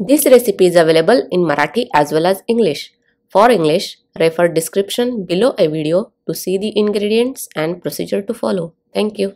This recipe is available in Marathi as well as English. For English, refer description below a video to see the ingredients and procedure to follow. Thank you.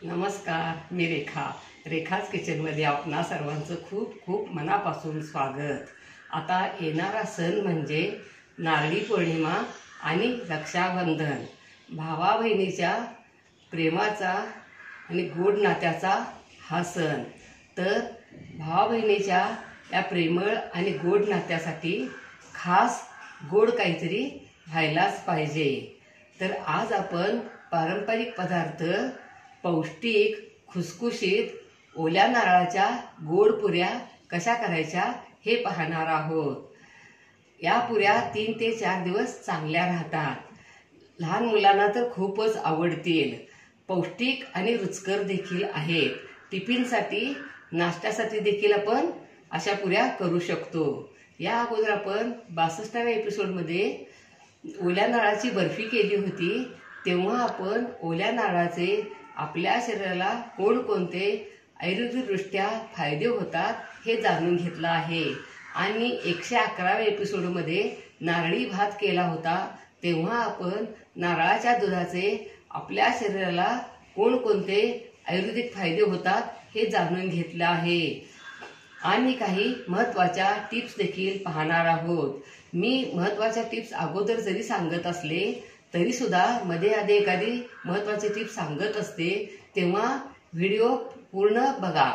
नमस्कार, मी रेखाच किचनमध्ये आपणा सर्वांचं खूप खूप मनापासून स्वागत। आता येणारा सण म्हणजे नारळी पौर्णिमा आणि रक्षाबंधन। भावा बहिणीच्या प्रेमाचा आणि गोड नात्याचा हा सण। तर भावा बहिणीच्या या प्रेमळ आणि गोड नात्यासाठी खास गोड काहीतरी व्हायलाच पाहिजे। तर आज आपण पारंपरिक पदार्थ पौष्टिक खुसखुशीत ओल्या नारळाच्या गोड पुऱ्या कशा करायच्या हे पाहणार आहोत। या पुऱ्या 3 ते 4 दिवस चांगल्या राहतात। लहान मुलांना तर खूपच आवडतील। पौष्टिक आणि रुचकर देखील आहेत। टिफिनसाठी नाश्त्यासाठी देखील आपण अशा पुऱ्या करू शकतो। या अगोदर आपण 62व्या एपिसोडमध्ये ओल्या नारळाची बर्फी केली होती। तेव्हा आपण ओल्या नारळाचे आपल्या शरीराला कोणकोणते आयुर्वेदिकदृष्ट्या फायदे होतात हे जाणून घेतलं आहे। आणि 111व्या एपिसोडमध्ये नारळी भात केला होता। तेव्हा आपण नारळाच्या दुधाचे आपल्या शरीराला कोणकोणते आयुर्वेदिक फायदे होतात हे जाणून घेतलं आहे। आणि काही महत्त्वाच्या टिप्स देखील पाहणार आहोत। मी महत्त्वाच्या टिप्स अगोदर जरी सांगत असले तरी सुद्धा मध्ये आधी एखादी महत्त्वाची टिप सांगत असते, तेव्हा व्हिडिओ पूर्ण बघा।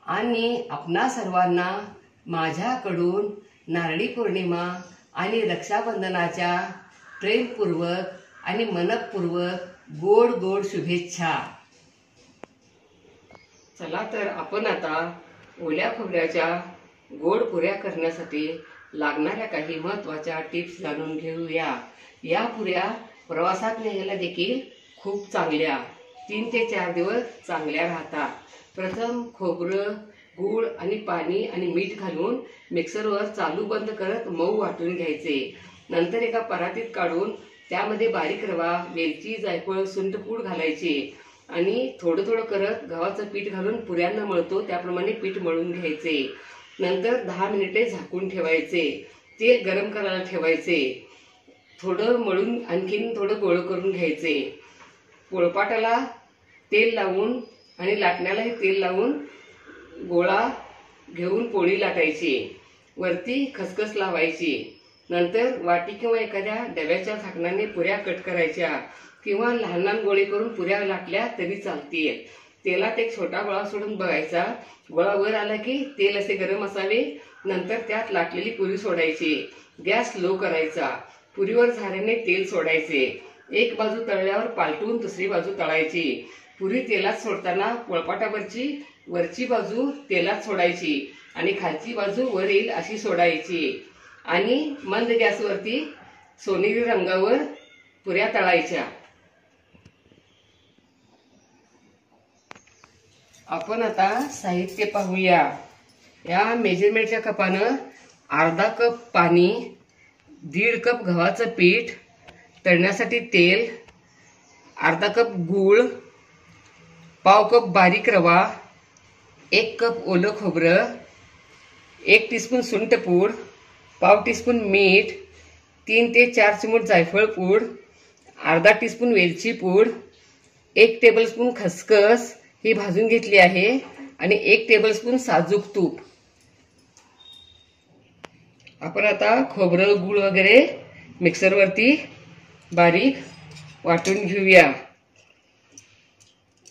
आणि आपणा सर्वांना माझ्याकडून नारळी पौर्णिमा आणि रक्षाबंधनाच्या प्रेमपूर्वक आणि मनपूर्वक गोड गोड शुभेच्छा। चला तर आपण आता ओल्या खोबऱ्याच्या गोड पुऱ्या करण्यासाठी लागणाऱ्या काही महत्त्वाच्या टिप्स जाणून घेऊया। या पुऱ्या प्रवासात न्यायला देखील खूप चांगल्या, 3 ते 4 दिवस चांगल्या राहतात। प्रथम खोबरं, गूळ आणि पाणी आणि मीठ घालून मिक्सरवर चालू बंद करत मऊ वाटून घ्यायचे। नंतर एका परातीत काढून त्यामध्ये बारीक रवा, वेलची, जायफळ, सुंठपूड घालायची आणि थोडं थोडं करत गव्हाचं पीठ घालून पुऱ्यांना मळतो त्याप्रमाणे पीठ मळून घ्यायचे। नंतर 10 मिनिटे झाकून ठेवायचे। तेल गरम करायला ठेवायचे। थोडं मळून आणखीन थोडं गोळ करून घ्यायचे। पोळपाटाला तेल लावून आणि लाटण्यालाही तेल लावून गोळा घेऊन पोळी लाटायची। वरती खसखस लावायची। नंतर वाटी किंवा एखाद्या डब्याच्या झाकणाने पुऱ्या कट करायच्या किंवा लहान लहान गोळे करून पुऱ्या लाटल्या तरी चालतील। तेलात एक छोटा गोळा सोडून बघायचा। गोळा वर आला की तेल असे गरम असावे। नंतर त्यात लाटलेली पुरी सोडायची। गॅस लो करायचा। पुरीवर झाऱ्याने तेल सोडायचे। एक बाजू तळल्यावर पालटून दुसरी बाजू तळायची। पुरी तेलात सोडताना पोळपाटावरची वरची बाजू तेलात सोडायची आणि खालची बाजू वर येईल अशी सोडायची आणि मंद गॅसवरती सोनेरी रंगावर पुऱ्या तळायच्या। आपण आता साहित्य पाहूया। या मेजरमेंटच्या कपानं अर्धा कप पाणी, 1.5 कप गव्हाचं पीठ, तळण्यासाठी तेल, अर्धा कप गूळ, पाव कप बारीक रवा, 1 कप ओलं खोबरं, 1 टीस्पून सुंठपूड, पाव टीस्पून मीठ, 3 ते 4 चिमूट जायफळ पूड, अर्धा टीस्पून वेलची पूड, 1 टेबलस्पून खसखस ही भाजून घेतली आहे आणि 1 टेबलस्पून साजूक तूप। आपण आता खोबरं, गूळ वगैरे मिक्सरवरती बारीक वाटून घेऊया।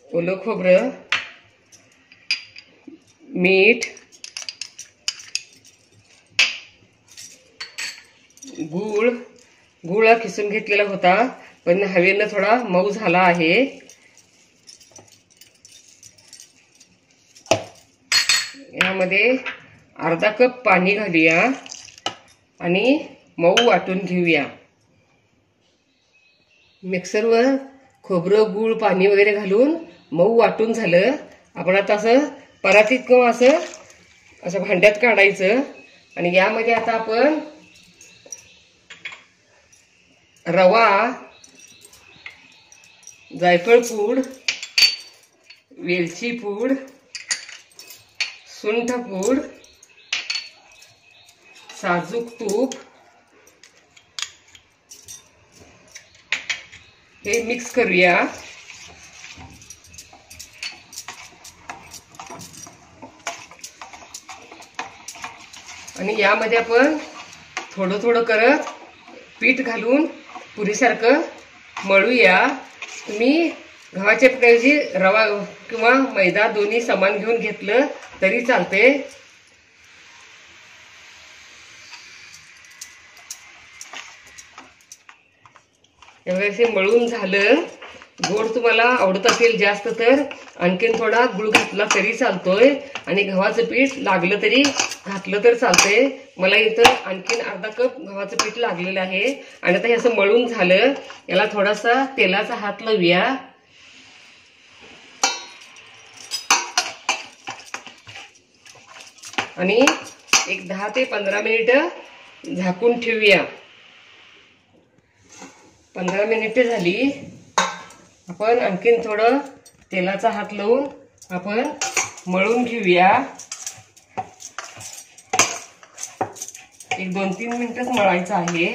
ओलं खोबरं, मीठ, गूळ खिसून घेतलेला होता पण हवेनं थोडा मऊ झाला आहे। यामध्ये अर्धा कप पाणी घालूया आणि मऊ वाटून घेऊया। मिक्सरवर खोबरं गूळ पाणी वगैरे घालून मऊ वाटून झालं। आपण आता असं परातीत किंवा असं भांड्यात काढायचं आणि यामध्ये आता आपण रवा, जायफळ पूड, वेलची पूड, सुंठ पूड, साजूक तूप हे मिक्स करूया। आणि यामध्ये आपण थोडं थोडं करत पीठ घालून पुरीसारखं मळूया। तुम्ही गव्हाच्या पिठाऐवजी रवा किंवा मैदा दोन्ही समान घेऊन घेतलं तरी चालते। यावेळी मळून झालं। गोड तुम्हाला आवडत असेल जास्त तर आणखीन थोडा गुळ घातला तरी चालतोय आणि गव्हाचं पीठ लागलं तरी घातलं तर चालतंय। मला इथं आणखीन अर्धा कप गव्हाचं पीठ लागलेलं आहे। आणि आता हे असं मळून झालं, याला थोडासा तेलाचा हात लावूया आणि एक 10 ते 15 मिनिटं झाकून ठेवूया। 15 मिनिटे झाली, आपण आणखीन थोडं तेलाचा हात लावून आपण मळून घेऊया। एक 2-3 मिनिटच मळायचं आहे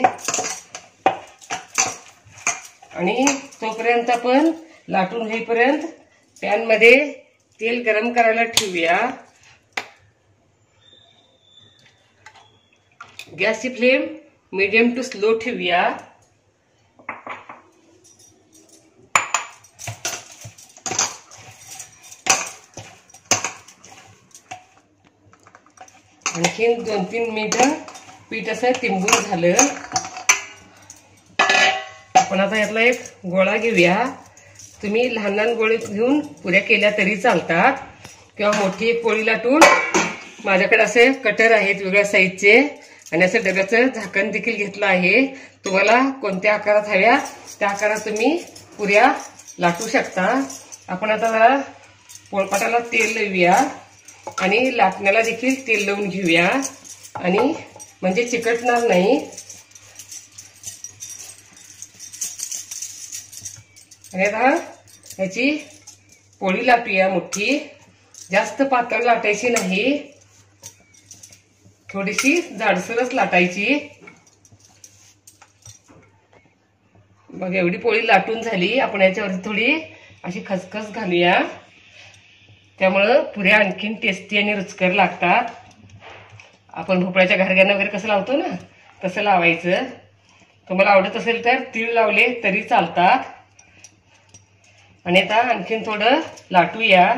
आणि तोपर्यंत आपण लाटून घेईपर्यंत पॅन मध्ये तेल गरम करायला ठेवूया। गॅसची फ्लेम मीडियम टू स्लो ठेवूया। आणखीन 2-3 मिनिटं पीठ असं तिंबून झालं। आपण आता यातला एक गोळा घेऊया। तुम्ही लहान लहान गोळे घेऊन पुऱ्या केल्या तरी चालतात किंवा मोठी एक पोळी लाटून, माझ्याकडे असे कटर आहेत वेगळ्या साईजचे आणि असं डब्याचं झाकण देखील घेतलं आहे। तुम्हाला कोणत्या आकारात हव्या त्या आकारात तुम्ही पुऱ्या लाटू शकता। आपण आता जरा पोळपाटाला तेल लावूया आणि लाटण्याला देखील तेल लावून घेऊया आणि म्हणजे चिकटणार नाही। आणि आता याची पोळी लाटूया मोठी, जास्त पातळ लाटायची नाही, थोडीशी जाडसरच लाटायची। मग एवढी पोळी लाटून झाली, आपण याच्यावरती थोडी अशी खसखस घालूया, त्यामुळं पुऱ्या आणखीन टेस्टी आणि रुचकर लागतात। आपण भोपळ्याच्या घारग्यांना वगैरे कसं लावतो ना तसं लावायचं। तुम्हाला आवडत असेल तर तीळ लावले तरी चालतात। आणि आता आणखीन थोडं लाटूया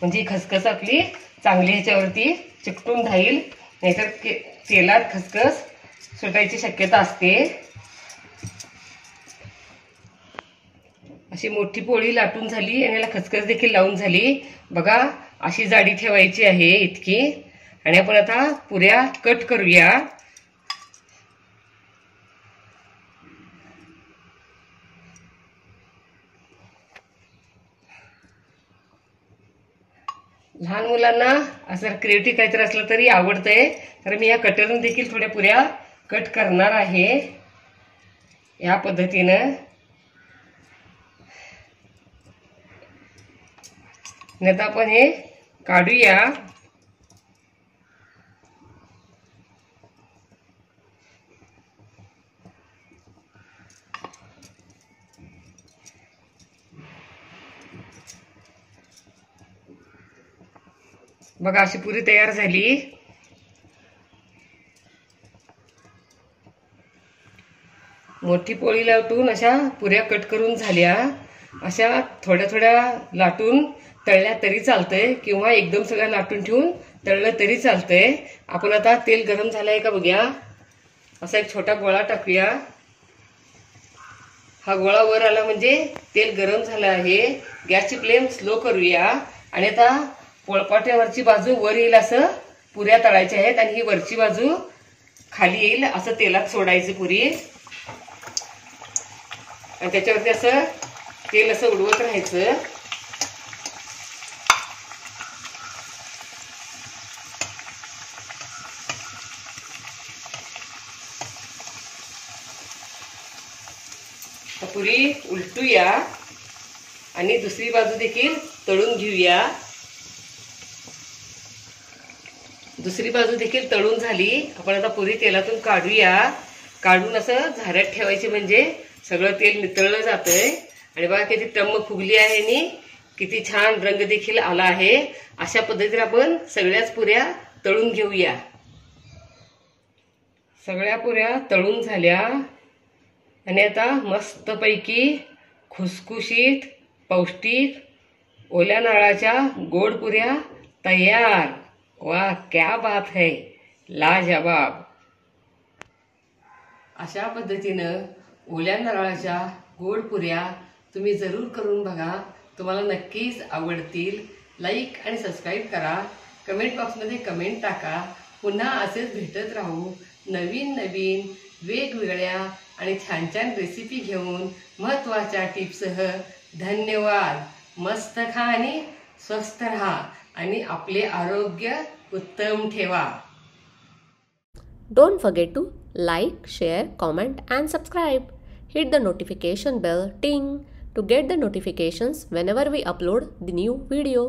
म्हणजे खसखस आपली चांगली ह्याच्यावरती चिकटून राहील, नाहीतर तेलात खसखस सुटायची शक्यता असते। अशी मोठी पोळी लाटून झाली आणि याला खसखस देखील लावून झाली। बघा अशी जाडी ठेवायची आहे इतकी। आणि आपण आता पुऱ्या कट करूया। लहान मुलांना असं क्रिएटिव्ह काहीतरी असलं तरी आवडतंय, तर मी या कटरने देखील थोड्या पुऱ्या कट करणार आहे या पद्धतीनं। आता आपण हे काढूया। बघा अशी पुरी तयार झाली। मोठी पोळी लाटून अशा पुऱ्या कट करून झाल्या। अशा थोड्या थोड्या लाटून तळल्या तरी चालतंय किंवा एकदम सगळ्या लाटून ठेवून तळलं तरी चालतंय। आपण आता तेल गरम झालंय का बघूया। असा एक छोटा गोळा टाकूया। हा गोळा वर आला म्हणजे तेल गरम झालं आहे। गॅसची फ्लेम स्लो करूया आणि आता पोळपाट्यावरची बाजू वर येईल असं पुऱ्या तळायच्या आहेत आणि ही वरची बाजू खाली येईल असं तेलात सोडायचं पुरी आणि त्याच्यावरती असं तेल असं उडवत राहायचं. पुरी उलटूया आणि दुसरी बाजू देखील तळून घेऊया. दुसरी बाजू देखील तळून झाली. आपण आता पुरी तेलातून काढूया. काढून असं झाऱ्यात ठेवायची म्हणजे सगळं तेल नितळलं जातंय. आणि बघा किती टम्म फुगली आहे आणि किती छान रंग देखील आला आहे. अशा पद्धतीने आपण सगळ्याच पुऱ्या तळून घेऊया. सगळ्या पुऱ्या तळून झाल्या आणि आता मस्तपैकी खुसखुशीत पौष्टिक ओल्या नारळाच्या गोड पुऱ्या तयार. वाह, क्या बात है, लाजवाब. अशा पद्धतीनं ओल्या नारळाच्या गोड पुऱ्या तुम्ही जरूर करून बघा. तुम्हाला नक्कीच आवडतील. लाईक आणि सबस्क्राईब करा. कमेंट बॉक्समध्ये कमेंट टाका. पुन्हा असेच भेटत राहू नवीन नवीन वेगवेगळ्या आणि छान छान रेसिपी घेऊन महत्त्वाच्या टिप्ससह. धन्यवाद. मस्त खा आणि स्वस्थ राहा आणि आपले आरोग्य उत्तम ठेवा. Don't forget to like, share, comment and subscribe. Hit the notification bell ting to get the notifications whenever we upload the new video.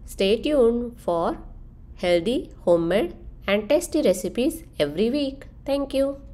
Stay tuned for healthy, homemade and tasty recipes every week. Thank you.